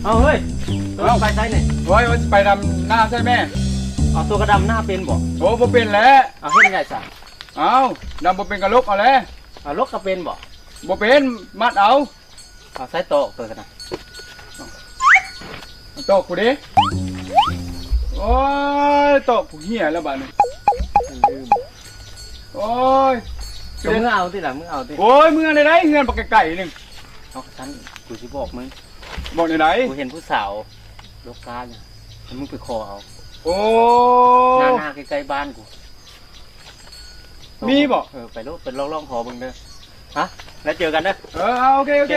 เอาเฮ้ยตัวไปใช่เนี่ย โอ้ยว่าสิไปดำหน้าใช่แม่ เอาตัวกระดำหน้าเป็นบ่ โอ้บ่เป็นแล้ว เอาเฮ็ดยังไงสั่ง เอาดำบ่เป็นกระลกเอาแล้ว เอาลกกระเป็นบ่ บ่เป็นมัดเอา เอาใส่โตะตัวกันนะ โตกกูดิโอ้ยโตกกูเหี้ยแล้วบ้านนี้ ลืม โอ้ย ตัวมึงเอาที่หลังมึงเอาที่ โอ้ยมึงอะไรเงินปากไก่หนึ่ง เอาฉันกูสิบอกมึง บอกไหน กูเห็นผู้สาวลกการเนี่ยแล้วมึงไปคอเอา โอ้ หน้าใกล้ๆบ้านกู มีบ่ ไปลูกเป็นล่องๆขอมึงเด้อฮะแล้วเจอกันเด้อ เอาโอเคโอเค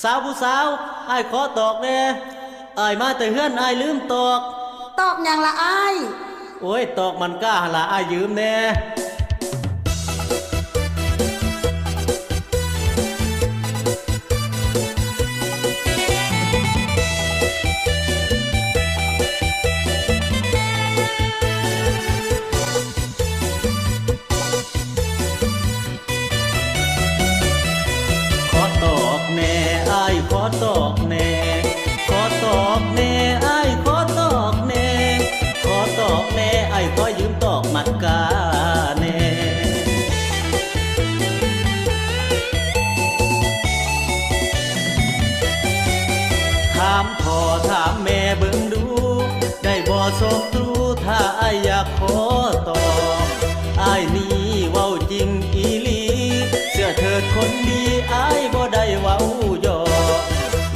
สาวผู้สาวไอ้ายขอตอกแน่ไอ้ายมาแต่เฮือนไอ้ายลืมตอก ตอบอย่างละอ้าย โอ้ยตอกมันกล้าหนละไอ้ายยืมแน่ขอตอกแน่ไอ้ายขอตอกแน่ขอตอกแน่ไอ้ายขอตอกแน่ขอตอกแน่ไอ้ายขอยืมตอกมัดกาแน่ถามพ่อถามแม่เบิ่งดู ได้บ่สมตรูถ้าอ้ายอยากขอตอกอ้ายนี่เว้าจริงอีหลีเสื้อเถิดคนดีอ้ายบ่ได้เว้าหยอก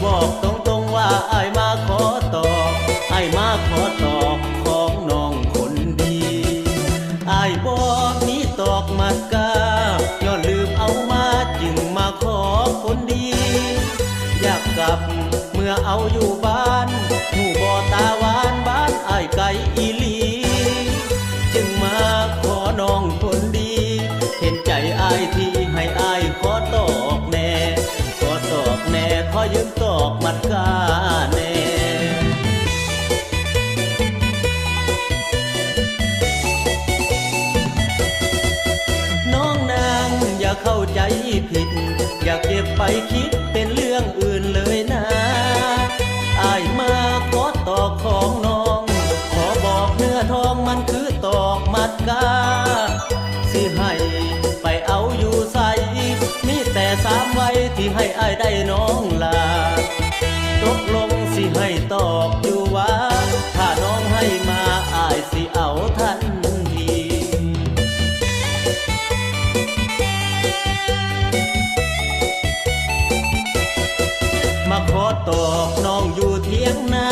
บอกตรงๆว่าอ้ายมาขอตอกอ้ายมาขอตอกของน้องคนดีอ้ายบ่มีตอกมัดกาย้อนลืมเอามาจึงมาขอคนดี อยากกลับเมื่อเอาอยู่บ้านหูบ่ตาหวานบ้านอ้ายไก่อีหลี จึงมาขอน้องคนดี เห็นใจอ้ายที่ให้อ้ายขอตอกแน่ขอตอกแน่ขอยืมตอกมัดกาแน่น้องนางอย่าเข้าใจผิด อย่าเก็บไปคิดเป็นเรื่องอื่นเลยนะอ้ายมาขอตอกของน้อง ขอบอกเนื้อทองมันคือตอกมัดกาสิให้ไปเอาอยู่ใสมีแต่สามไว้ที่ให้อ้ายได้น้องลาตกลงสิให้ตอกอยู่ว่าถ้าน้องให้มาอ้ายสิเอาทันที มาขอตอกน้องอยู่เทียงนา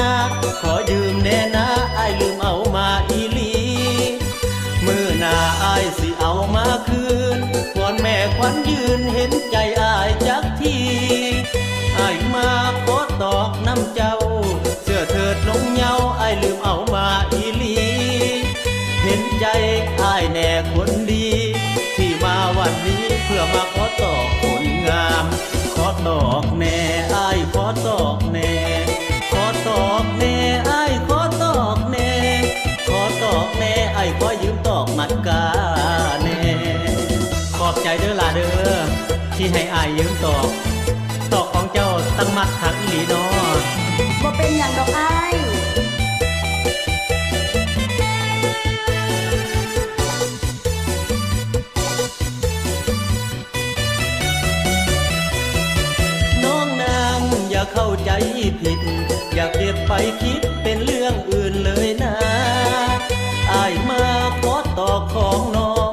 ขอยืมแน่นะอ้ายลืมเอามาอีหลีมือหน้าอ้ายสิเอามาคืนวอนแม่ควันยืนเห็นใจอ้ายจักทีอ้ายมาขอตอกน้ำเจ้า เสื้อเถิดลงเหยาอ้ายลืมเอามาอีหลี เห็นใจอ้ายแน่คนดี ที่มาวันนี้เพื่อมาขอตอกคนงาม ขอตอกแน่อ้ายขอตอกแน่ขอตอกแน่อ้ายขอตอกแน่ขอตอกแน่อ้ายขอยืมตอกมัดกาแน่ขอบใจเด้อล่ะเด้อที่ให้อ้ายยืมตอกตอกของเจ้าตั้งมัดขักอีหลีน้อ บ่เป็นอย่างดอกอ้าย น้องนางอย่าเข้าใจผิด อย่าเก็บไปคิดเป็นเรื่องอื่นเลยนะอ้ายมาขอตอกของน้อง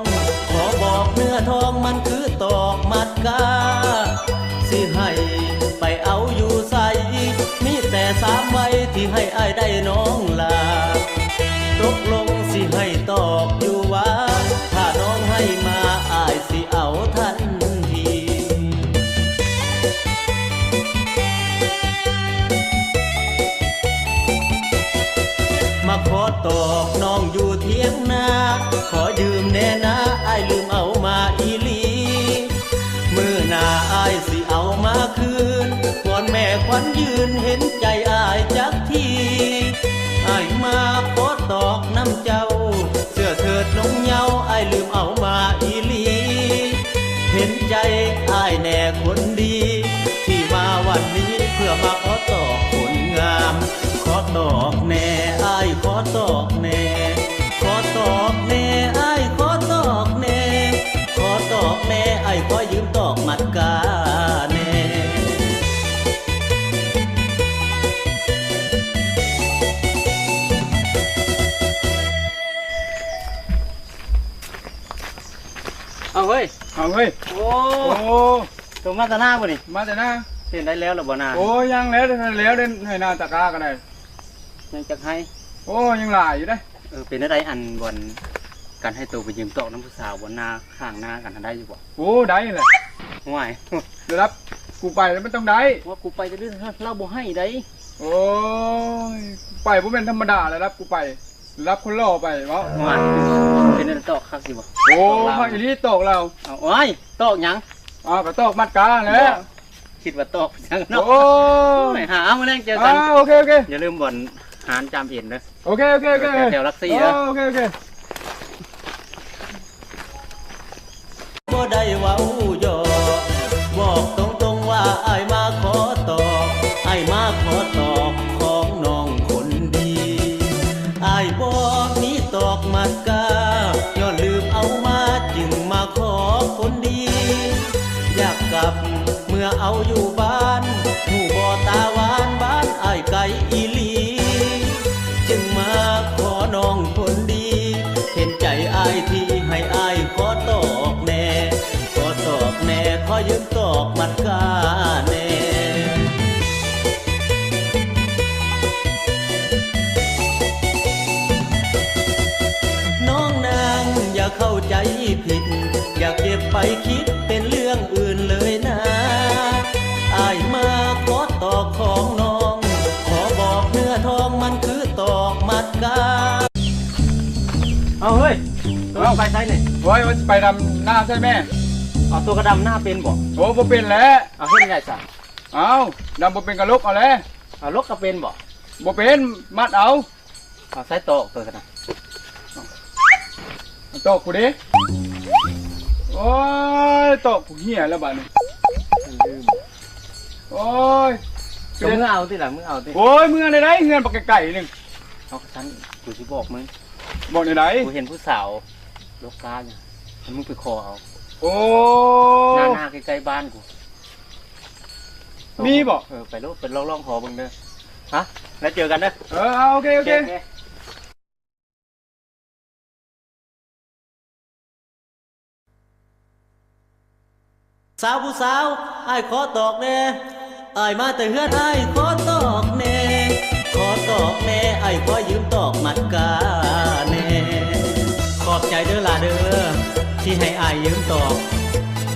ขอบอกเนื้อทองมันคือตอกมัดกาสิให้ไปเอาอยู่ใสมีแต่สามไว้ที่ให้อ้ายได้น้องลาตกลงสิให้ตอกอยู่ว่าถ้าน้องให้มาอ้ายสิเอาทันที มาขอตอกน้องอยู่เทียงนาขอยืมแน่นะอ้ายลืมเอามาอีหลี มือหน้าอ้ายสิเอามาคืนวอนแม่ควันยืนเห็นใจอ้ายจักทีอ้ายมาขอตอกน้ำเจ้า เสื้อเถิดลงเหยาอ้ายลืมเอามาอีหลี ายแน่คนดี ที่มาวันนี้เพื่อมาขอตอกผลงามขอตอกแน่อ้ายขอตอกแน่ขอตอกแน่อ้ายขอตอกแน่ขอตอกแน่อ้ายขอยืมตอกมัดกาแน่ เอาเฮ้ย เอาเฮ้ย โอ้ โอ้ ตัวมาตาหน้าบ่นี่ มาแต่หน้า เห็นได้แล้วหรือบ่นา โอ้ยังแล้วเด่นให้หน้าตะกร้ากันได้ ยังจักให้ โอ้ยังหลายอยู่ได้ เป็นอะไรอันบนการให้ตัวไปยืมตอกน้ำผู้สาวบนนาข้างหน้ากันได้อยู่บ่ โอ้ได้เลย ห่วย เดี๋ยวรับกูไปแล้วไม่ต้องได้ ว่ากูไปจะดื้อเล่าบ่ให้ได้ โอ้ยไปบ่เป็นธรรมดาเลยรับกูไปรับคนล่อไปวะ ห่วยเป็นอะไรตอกคักสิบ่ โอ้มาอีลี่ตอกเรา เอาโอ้ยตอกหยัง ก็ตอกมัดกาแล้ว คิดว่าตอกจังเนาะ โอ้ ไปหาเอามาแรงเจอกัน โอเคโอเค อย่าลืมบ่อนหารจำเอ็นเด้อ โอเคโอเคโอเค แถวลักซี่เด้อ โอเคโอเค บ่ได้เว้าหยอกบอกตรงๆว่าอ้ายมาขอตอกอ้ายมาขอตอกของน้องคนดีอ้ายบ่มีตอกมัดกาย้อนลืมเอามาจึงมาขอคนดี อยากกลับเมื่อเอาอยู่บ้านหูบ่ตาหวานบ้านอ้ายไกลอีหลี จึงมาขอน้องคนดี เห็นใจอ้ายที่ให้อ้ายขอตอกแน่ขอตอกแน่ขอยืมตอกมัดกาแน่น้องนางอย่าเข้าใจผิด อย่าเก็บไปคิดเป็นเรื่องอื่นเลยนะอ้ายมาขอตอกของน้อง ขอบอกเนื้อทองมันคือตอกมัดกา เอาเฮ้ยตัวไปไซนี่ โอ้ยมันไปดำหน้าใช่ไหม เอาตัวกระดำหน้าเป็นบ่ โอ้บ่เป็นแล้ว เอาเฮ็ดได้จ้ะ เอาดำบ่เป็นกระลกเอาแล้ว เอาลกก็เป็นบ่ บ่เป็นมัดเอา เอาใส่ตอกตัวกันนะ ตอกกูดิโอ้ยตอกกูเหี้ยแล้วบ้านี้ ลืม โอ้ย ตัวมึงเอาติล่ะมึงเอาติ โอ้ยมึงอะไรได้เงินปากไก่หนึ่ง เอาฉันกูสิบอกมึง บอกในไหน กูเห็นผู้สาวลกกาเนี่ยมึงไปคอเอา โอ้ หน้าใกล้ๆบ้านกู มีบอก ไปลูกเป็นล่องๆขอเบิ่งเด้อฮะแล้วเจอกันเด้อ เอาโอเคโอเค สาวผู้สาวอ้ายขอตอกแน่อ้ายมาแต่เฮือนอ้ายขอตอกแน่ขอตอกแน่อ้ายขอยืมตอกมัดกาแน่ขอบใจเด้อล่ะเด้อที่ให้อ้ายยืมตอก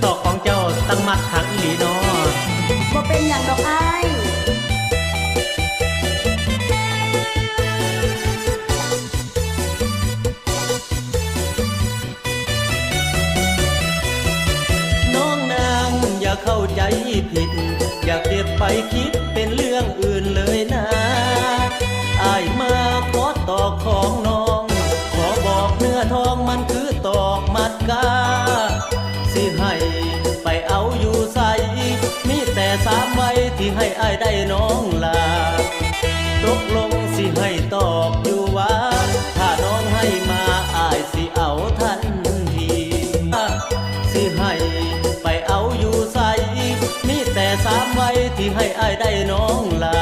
ตอกของเจ้าตั้งมัดขังอีหลีน้อ บ่เป็นอย่างดอกอ้าย น้องนางอย่าเข้าใจผิด อย่าเก็บไปคิดเป็นเรื่องอื่นเลยนะอ้ายมาขอตอกของน้อง ขอบอกเนื้อทองมันคือตอกมัดกาสิให้ไปเอาอยู่ใสมีแต่สามใบที่ให้อ้ายได้น้องลาตกลงสิให้ตอกอยู่ว่าถ้าน้องให้มาอ้ายสิเอาทันทีสิให้ไปเอาอยู่ใสมีแต่สามใบที่ให้อ้ายได้น้องลา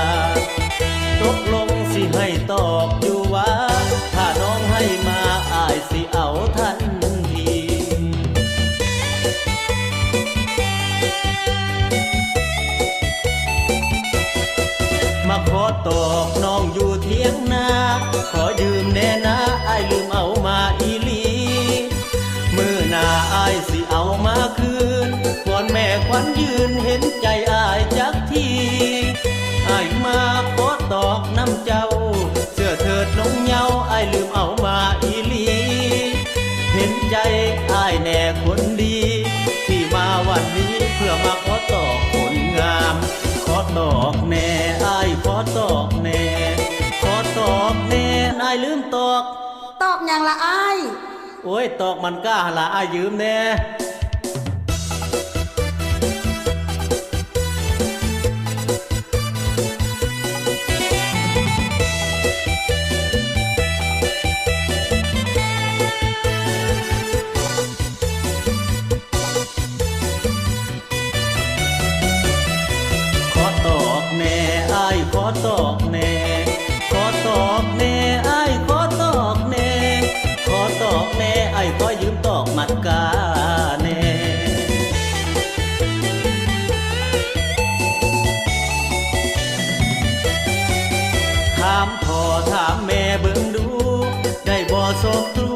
ตกลงสิให้ตอกอยู่ว่าถ้าน้องให้มาอ้ายสิเอาทันที มาขอตอกน้องอยู่เทียงนาขอยืมแน่นะอ้ายลืมเอามาอีหลีมือหน้าอ้ายสิเอามาคืนวอนแม่ควันยืนเห็นใจอ้ายจักทีอ้ายมาขอตอกน้ำเจ้าเสื้อเถิดน้องเหยาอ้ายลืมเอามาอีหลีเห็นใจอ้ายแน่คนดี ที่มาวันนี้เพื่อมาขอตอกผลงามขอตอกแน่อ้ายขอตอกแน่ขอตอกแน่อ้ายลืมตอก ตอกอย่างละอ้าย โอ้ยตอกมันกล้าละอ้ายยืมแน่ มัดกาแน่ถามพ่อถามแม่เบิ่งดูได้บ่สบตรู